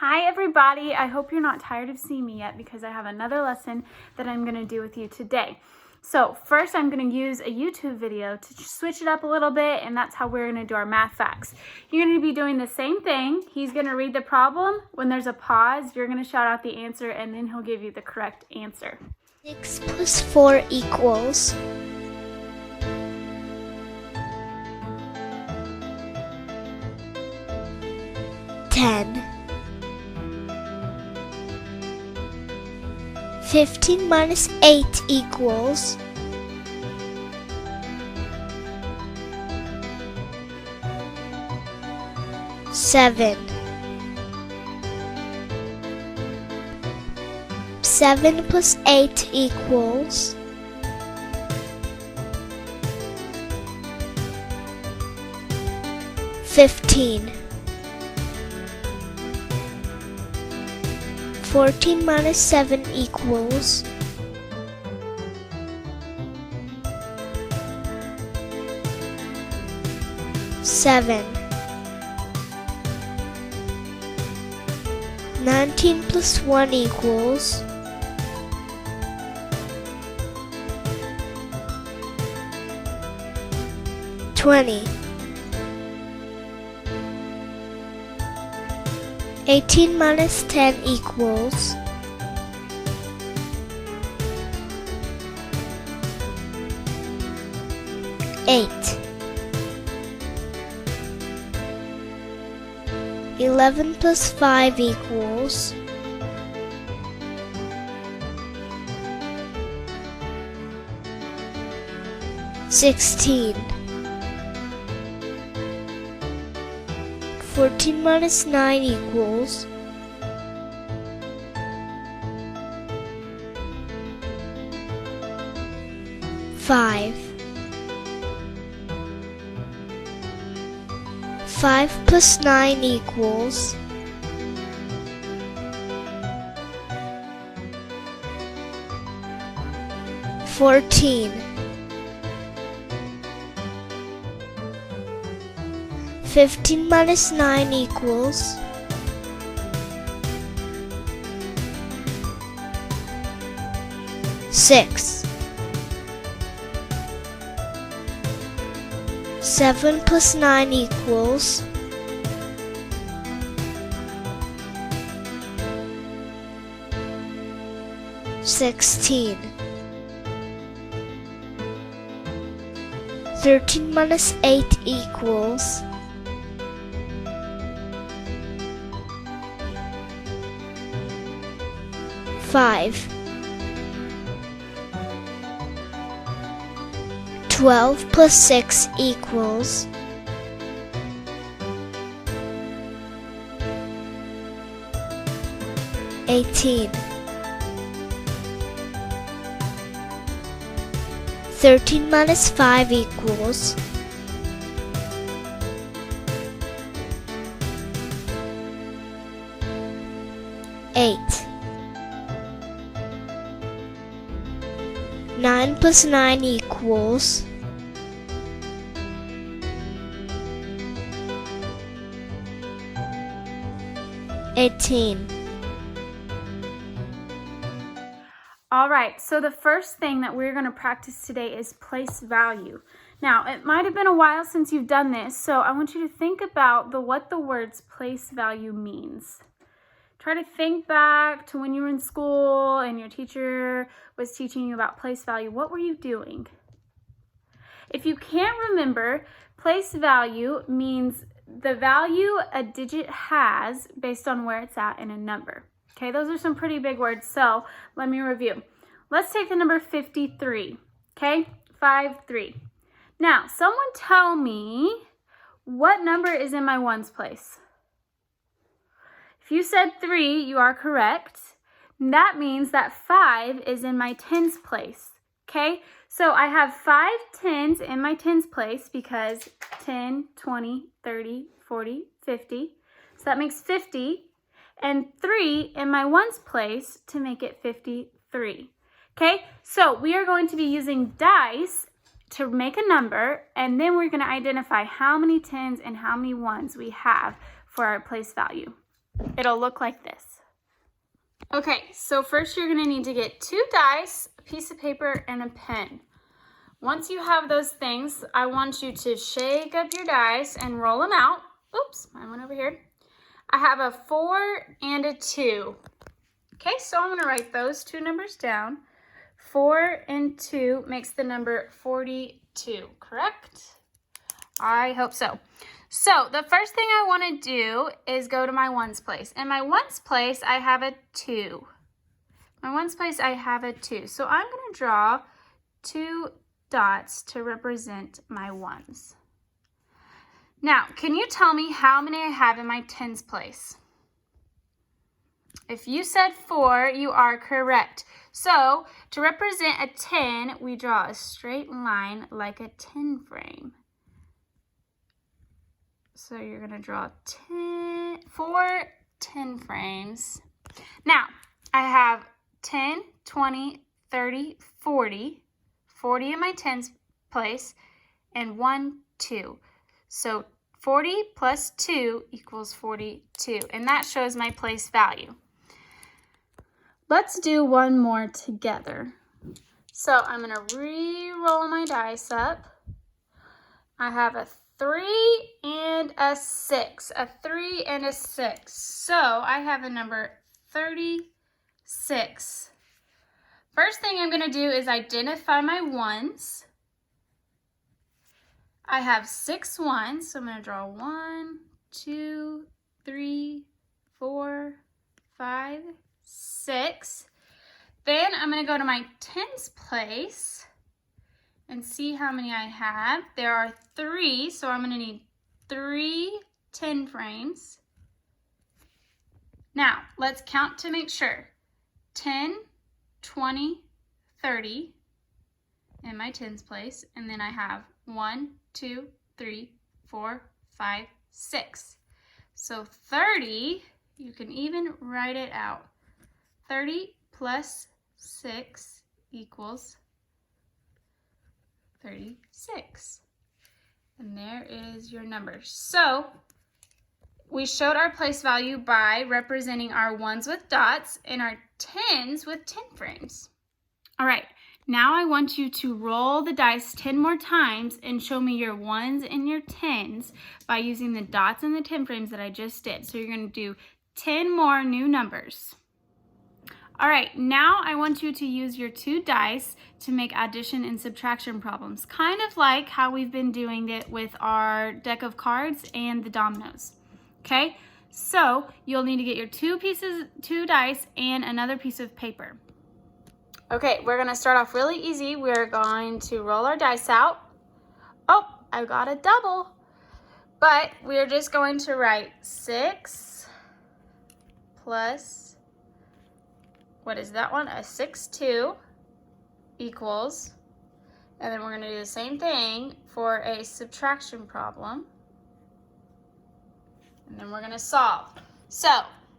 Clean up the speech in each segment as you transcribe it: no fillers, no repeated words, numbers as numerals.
Hi everybody, I hope you're not tired of seeing me yet because I have another lesson that I'm going to do with you today. So first I'm going to use a YouTube video to switch it up a little bit, and that's how we're going to do our math facts. You're going to be doing the same thing. He's going to read the problem. When there's a pause, you're going to shout out the answer and then he'll give you the correct answer. 6 plus 4 equals 10. 15 minus 8 equals 7. 7 plus 8 equals 15. 14 minus 7 equals 7. 19 plus 1 equals 20. 18 minus 10 equals 8. 11 plus 5 equals 16. 14 minus 9 equals 5. 5 plus 9 equals 14. 15 minus 9 equals 6. 7 plus 9 equals 16. 13 minus 8 equals 5. 12 plus 6 equals 18. 13 minus 5 equals 8. 9 plus 9 equals 18. All right, so the first thing that we're going to practice today is place value. Now, it might have been a while since you've done this, so I want you to think about what the words place value means. Try to think back to when you were in school and your teacher was teaching you about place value. What were you doing? If you can't remember, place value means the value a digit has based on where it's at in a number. Okay, those are some pretty big words, so let me review. Let's take the number 53, okay? 53. Now, someone tell me what number is in my ones place. If you said 3, you are correct. That means that 5 is in my tens place, okay? So I have 5 tens in my tens place because 10, 20, 30, 40, 50. So that makes 50. And 3 in my ones place to make it 53. Okay, so we are going to be using dice to make a number, and then we're going to identify how many tens and how many ones we have for our place value. it'll look like this. Okay, so first you're going to need to get 2 dice, a piece of paper, and a pen. Once you have those things, I want you to shake up your dice and roll them out. Oops, mine went over here. I have a 4 and a 2. Okay, so I'm going to write those 2 numbers down. 4 and 2 makes the number 42, correct? I hope so. So the first thing I want to do is go to my ones place. In my ones place, I have a 2. My ones place, I have a 2. So I'm going to draw 2 dots to represent my ones. Now, can you tell me how many I have in my tens place? If you said 4, you are correct. So to represent a 10, we draw a straight line like a 10 frame. So you're going to draw 4 10 frames. Now, I have 10, 20, 30, 40. 40 in my tens place, and 1, 2. So 40 plus 2 equals 42, and that shows my place value. Let's do one more together. So I'm going to re-roll my dice up. I have a 3 and a 6, a 3 and a 6. So I have a number 36. First thing I'm going to do is identify my ones. I have 6 ones, so I'm going to draw 1, 2, 3, 4, 5, 6. Then I'm going to go to my tens place and see how many I have. There are 3, so I'm going to need 3 10 frames. Now, let's count to make sure. 10, 20, 30 in my tens place, and then I have 1, 2, 3, 4, 5, 6. So 30, you can even write it out. 30 plus 6 equals 36. And there is your number. So we showed our place value by representing our ones with dots and our tens with 10 frames. All right, now I want you to roll the dice 10 more times and show me your ones and your tens by using the dots and the 10 frames that I just did. So you're going to do 10 more new numbers. All right, now I want you to use your 2 dice to make addition and subtraction problems, kind of like how we've been doing it with our deck of cards and the dominoes. Okay, so you'll need to get your 2 dice and another piece of paper. Okay, we're gonna start off really easy. We're going to roll our dice out. Oh, I got a double. But we're just going to write 6 plus, what is that one? A 6, 2 equals, and then we're gonna do the same thing for a subtraction problem. And then we're going to solve. So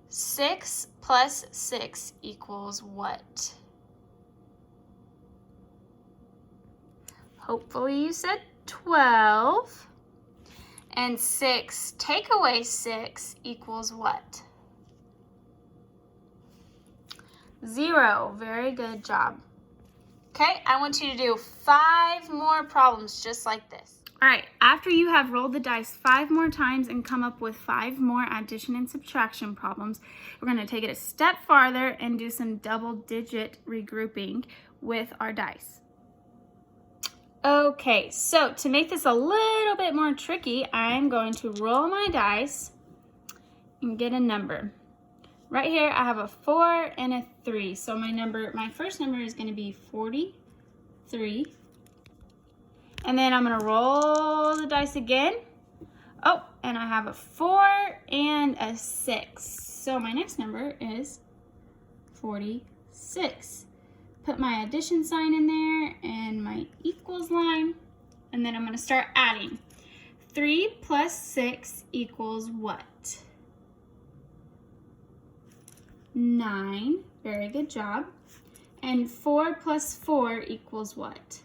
6 plus 6 equals what? Hopefully you said 12. And 6 take away 6 equals what? 0. Very good job. Okay, I want you to do 5 more problems just like this. All right, after you have rolled the dice 5 more times and come up with 5 more addition and subtraction problems, we're going to take it a step farther and do some double-digit regrouping with our dice. Okay, so to make this a little bit more tricky, I'm going to roll my dice and get a number. Right here, I have a 4 and a 3, so my first number is going to be 43. And then I'm going to roll the dice again. Oh, and I have a 4 and a 6. So my next number is 46. Put my addition sign in there and my equals line. And then I'm going to start adding. 3 plus 6 equals what? 9. Very good job. And 4 plus 4 equals what?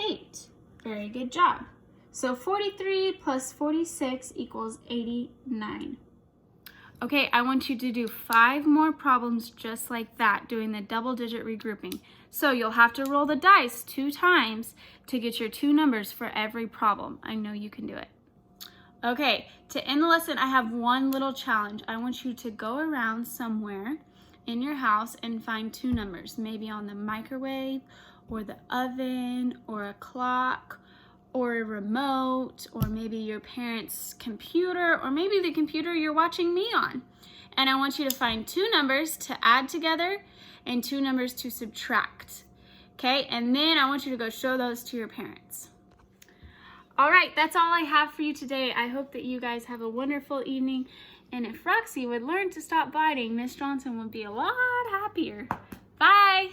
8. Very good job. So 43 plus 46 equals 89. Okay, I want you to do 5 more problems just like that, doing the double-digit regrouping. So you'll have to roll the dice 2 times to get your 2 numbers for every problem. I know you can do it. Okay, to end the lesson, I have one little challenge. I want you to go around somewhere in your house and find 2 numbers, maybe on the microwave or the oven or a clock or a remote, or maybe your parents' computer, or maybe the computer you're watching me on. And I want you to find 2 numbers to add together and 2 numbers to subtract. Okay, and then I want you to go show those to your parents. All right, that's all I have for you today. I hope that you guys have a wonderful evening. And if Roxy would learn to stop biting, Miss Johnson would be a lot happier. Bye.